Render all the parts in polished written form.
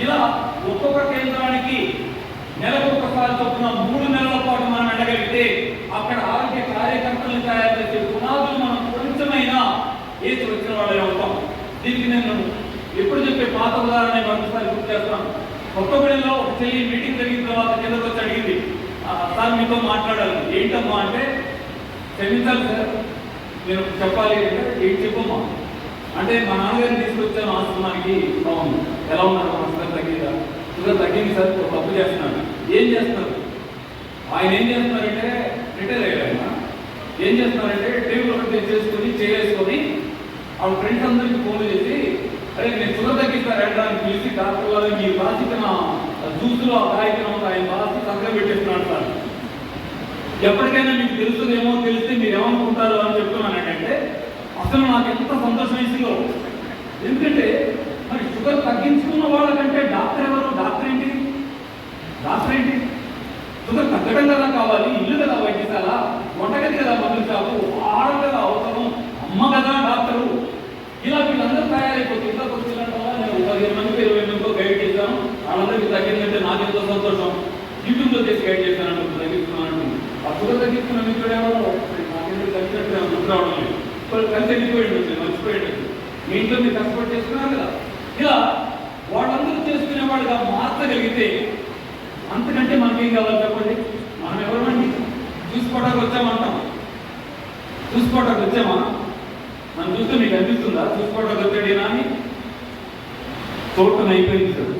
ఇలా ఒక్కొక్క కేంద్రానికి నెలకు ఒకసారి చొప్పున 3 నెలల పాటు మనం ఎండగలిగితే అక్కడ ఆరోగ్య కార్యకర్తలను తయారు చేసే పునాదులు మనం కొంచెమైనా ఏసి వచ్చిన వాళ్ళే అవుతాం. దీనికి నేను ఎప్పుడు చెప్పే పాత ఉదాహరణ మరొకసారి గుర్తు చేస్తాను. కొత్తగూడెంలో ఒక చెల్లి మీటింగ్ జరిగిన తర్వాత కిందకు వచ్చి అడిగింది, సార్ మీతో మాట్లాడాలి. ఏంటమ్మా అంటే, క్షమించాలి సార్, నేను చెప్పాలి అంటే ఏంటి చెప్పమ్మా అంటే, మా నాన్నగారిని తీసుకొచ్చాను ఆశ్రమానికి. బాగుంది, ఎలా ఉన్నారు? మా షుగర్ తగ్గిందా? షుగర్ తగ్గింది సార్, ఒక తప్పు చేస్తున్నాను. ఏం చేస్తున్నారు? ఆయన ఏం చేస్తున్నారంటే, రిటైర్ అయ్యారు. ఏం చేస్తున్నారంటే టేబుల్ ఒకటి చేసుకొని చేసుకొని ఆ ఫ్రెండ్స్ అందరికీ ఫోన్ చేసి, అరే నేను షుగర్ తగ్గిస్తారంటే అని పిలిచి డాక్టర్ గారు మీరు రాసిచ్చిన జ్యూస్లో ఆ కార్యక్రమం ఆయన రాసి చక్కగా పెట్టేస్తున్నాడు సార్. ఎప్పటికైనా మీకు తెలుస్తుందేమో, తెలిస్తే మీరు ఏమనుకుంటారు అని చెప్తున్నాను. ఏంటంటే అసలు నాకు ఎంత సంతోషం వేసిందో. ఎందుకంటే మరి షుగర్ తగ్గించుకున్న వాళ్ళకంటే డాక్టర్ ఎవరు? డాక్టర్ ఏంటి? డాక్టర్ ఏంటి? షుగర్ తగ్గడం కదా కావాలి, ఇల్లు కదా వైద్యశాల, వంటగది కదా మందుల షాపు, ఆడం కదా అవసరం, అమ్మ కదా డాక్టరు. ఇలా వీళ్ళందరూ తయారైపోతుంది. ఇలా వచ్చినట్టు నేను 15 మందికి 20 మందితో గైడ్ చేశాను. వాళ్ళందరికీ తగ్గిందంటే నాకెంతో సంతోషం. యూట్యూబ్లో చేసి గైడ్ చేశాను, తగ్గిస్తున్నాను. ఆ షుగర్ తగ్గిస్తున్న మిత్రుడు ఎవరో నాకెందుకు తగ్గినట్టు గుర్తు రావడం లేదు. కలిసి వెళ్ళిపోయింది, మర్చిపోయింది. మీ ఇంట్లో మీరు కష్టపడి చేస్తున్నారు కదా. ఇలా వాళ్ళందరూ చేసుకునే వాళ్ళుగా మార్చగలిగితే అంతకంటే మనకేం కావాలి చెప్పండి? మనం ఎవరమండి? చూసుకోవడానికి వచ్చామంటాం. చూసుకోవడానికి వచ్చామా? మనం చూస్తే మీకు అనిపిస్తుందా చూసుకోవడానికి వచ్చాడేనా అని? చూడటం అయిపోయింది సార్,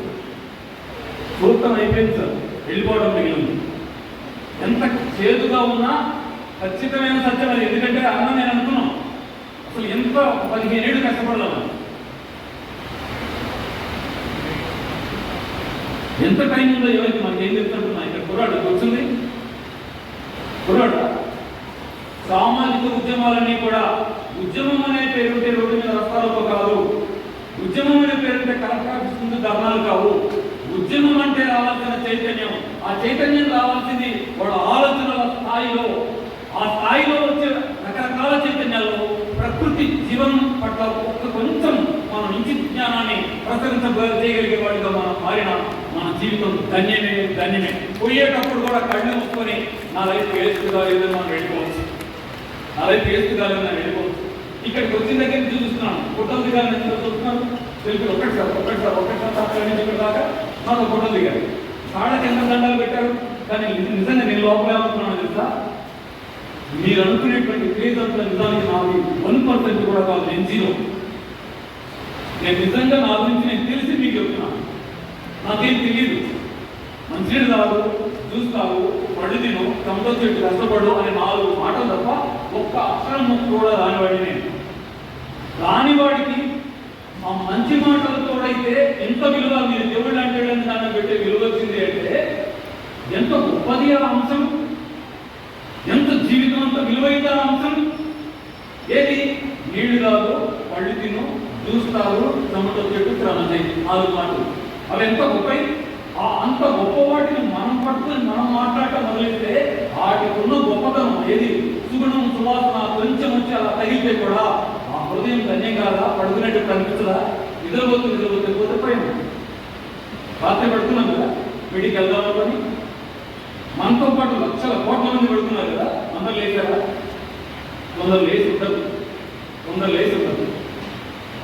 చూడటం అయిపోయింది సార్, వెళ్ళిపోవడం మిగిలింది. ఎంత చేదుగా ఉన్నా ఖచ్చితమైన సత్యం అది. ఎందుకంటే అన్న నేను అనుకున్నాం అసలు ఎంత 15 ఏళ్ళు కష్టపడదాం, ఎంత టైం ఉందో ఎవరికి మనకి ఏం చెప్తుంటున్నా. ఇక్కడ కుర్రాడు వచ్చింది, కుర్రాడు సామాజిక ఉద్యమాలన్నీ కూడా ఉద్యమం అనే పేరుంటే రోడ్డు మీద రస్తాలతో కాదు, ఉద్యమం అనే పేరుంటే కలెక్టర్ ఆఫీస్ ముందు ధర్నాలు కావు. ఉద్యమం అంటే రావాల్సిన చైతన్యం, ఆ చైతన్యం రావాల్సింది వాళ్ళ ఆలోచనల స్థాయిలో. ఆ స్థాయిలో వచ్చే రకరకాల చైతన్యాల్లో ప్రకృతి జీవనం పట్ల ఒక్క కొంచెం మన నుంచి జ్ఞానాన్ని ప్రసరించగలిగే వాడిగా మనం మారిన మన జీవితం ధన్యమే, ధన్యమే. పోయేటప్పుడు కూడా కళ్ళు మూసుకొని నా లైఫ్ వేస్తుగా లేదని మనం వెళ్ళిపోవచ్చు, నా లైఫ్ వేస్తుగా లేదని మనం వెళ్ళిపోవచ్చు. ఇక్కడికి వచ్చిన దగ్గర నుంచి చూస్తున్నాను, ఫోటోలు దిగాలని ఎంత చూస్తున్నాను. తెలుగు ఒకటిసారి అక్కడి నుంచి ఇక్కడ దాకా నాకు ఫోటోలు దిగారు. కాళ్ళకి ఎంత దండాలు పెట్టారు. కానీ నిజంగా నేను లోపల ఏమనుకున్నాను తెలుసా? మీరు అనుకునేటువంటి క్రేజ్ అంతా నిజానికి నాకు 1% కూడా కాదు, నేను 0. నేను నిజంగా నా గురించి నేను తెలిసి మీకు చెప్తున్నాను. నాకేం తెలియదు. మంచినీళ్ళు తాగు, జ్యూస్ తాగు, పళ్ళు తిను, తమతో చెట్టు కష్టపడు అనే 4 మాటలు తప్ప ఒక్క అక్షరం కూడా రానివాడి నేను. రానివాడికి ఆ మంచి మాటలతోడైతే ఎంత విలువ, మీరు దేవుళ్ళు అంటే దాన్ని పెట్టే విలువ వచ్చింది అంటే ఎంత గొప్పది ఆ అంశం, ఎంత జీవితం అంత విలువైన అంశం. ఏది? నీళ్లు తాగు, పళ్ళు తిను, చూస్తారు, తమతో చెట్టు స్నానం చేయి, 4 మాటలు. అవి ఎంత గొప్పవి. అంత గొప్ప వాటిని మనం పట్టుకొని మనం మాట్లాడటం మొదలైతే వాటికి ఉన్న గొప్పతనం ఏది? సుగుణం, సువాసన కొంచెం వచ్చి అలా తగిలితే కూడా ఆ హృదయం ధన్యం కాదా? పడుకునేట్టు కనిపించదా? నిద్రపోతే పోతే పైన రాత్రి పడుతున్నాం కదా, వీడికి వెళ్దామని. మనతో పాటు లక్షల కోట్ల మంది పడుతున్నారు కదా, అందరు లేచారా? కొందరు లేచి ఉండదు, కొందరు లేచి ఉండదు.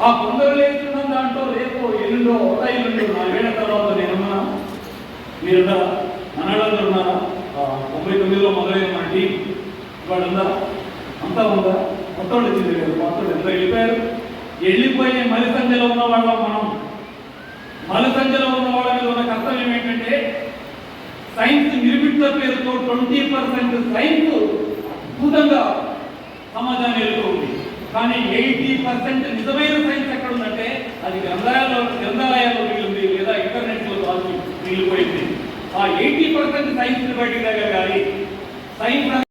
ఆ కొందరు లేచున్న దాంట్లో రేపు ఎల్లుండో 4 ఏళ్ల తర్వాత నేనున్నా, మీరున్నారా? మనవాళ్ళందరూ ఉన్నారా? 99లో మొదలైన మన టీం ఇవాళ ఉందా? అంతా ఉందా? కొత్త వాళ్ళు వచ్చింది లేదు, కొత్త ఎంత వెళ్ళిపోయారు. వెళ్ళిపోయే మలి సంధ్యలో ఉన్న వాళ్ళం మనం. మలి సంధ్యలో ఉన్న వాళ్ళ మీద ఉన్న కర్తవ్యం ఏంటంటే సైన్స్ నిర్మిత పేరుతో 20% సైన్స్ అద్భుతంగా సమాజాన్ని వెళ్తుంది. కానీ 80% నిజమైన సైన్స్ ఎక్కడ ఉందంటే అది గ్రంథాలయాల్లో మిగిలింది, లేదా ఇంటర్నెట్లో కాల్చి మిగిలిపోయింది. ఆ 80% సైన్స్ బయటికి దగ్గర కానీ సైన్స్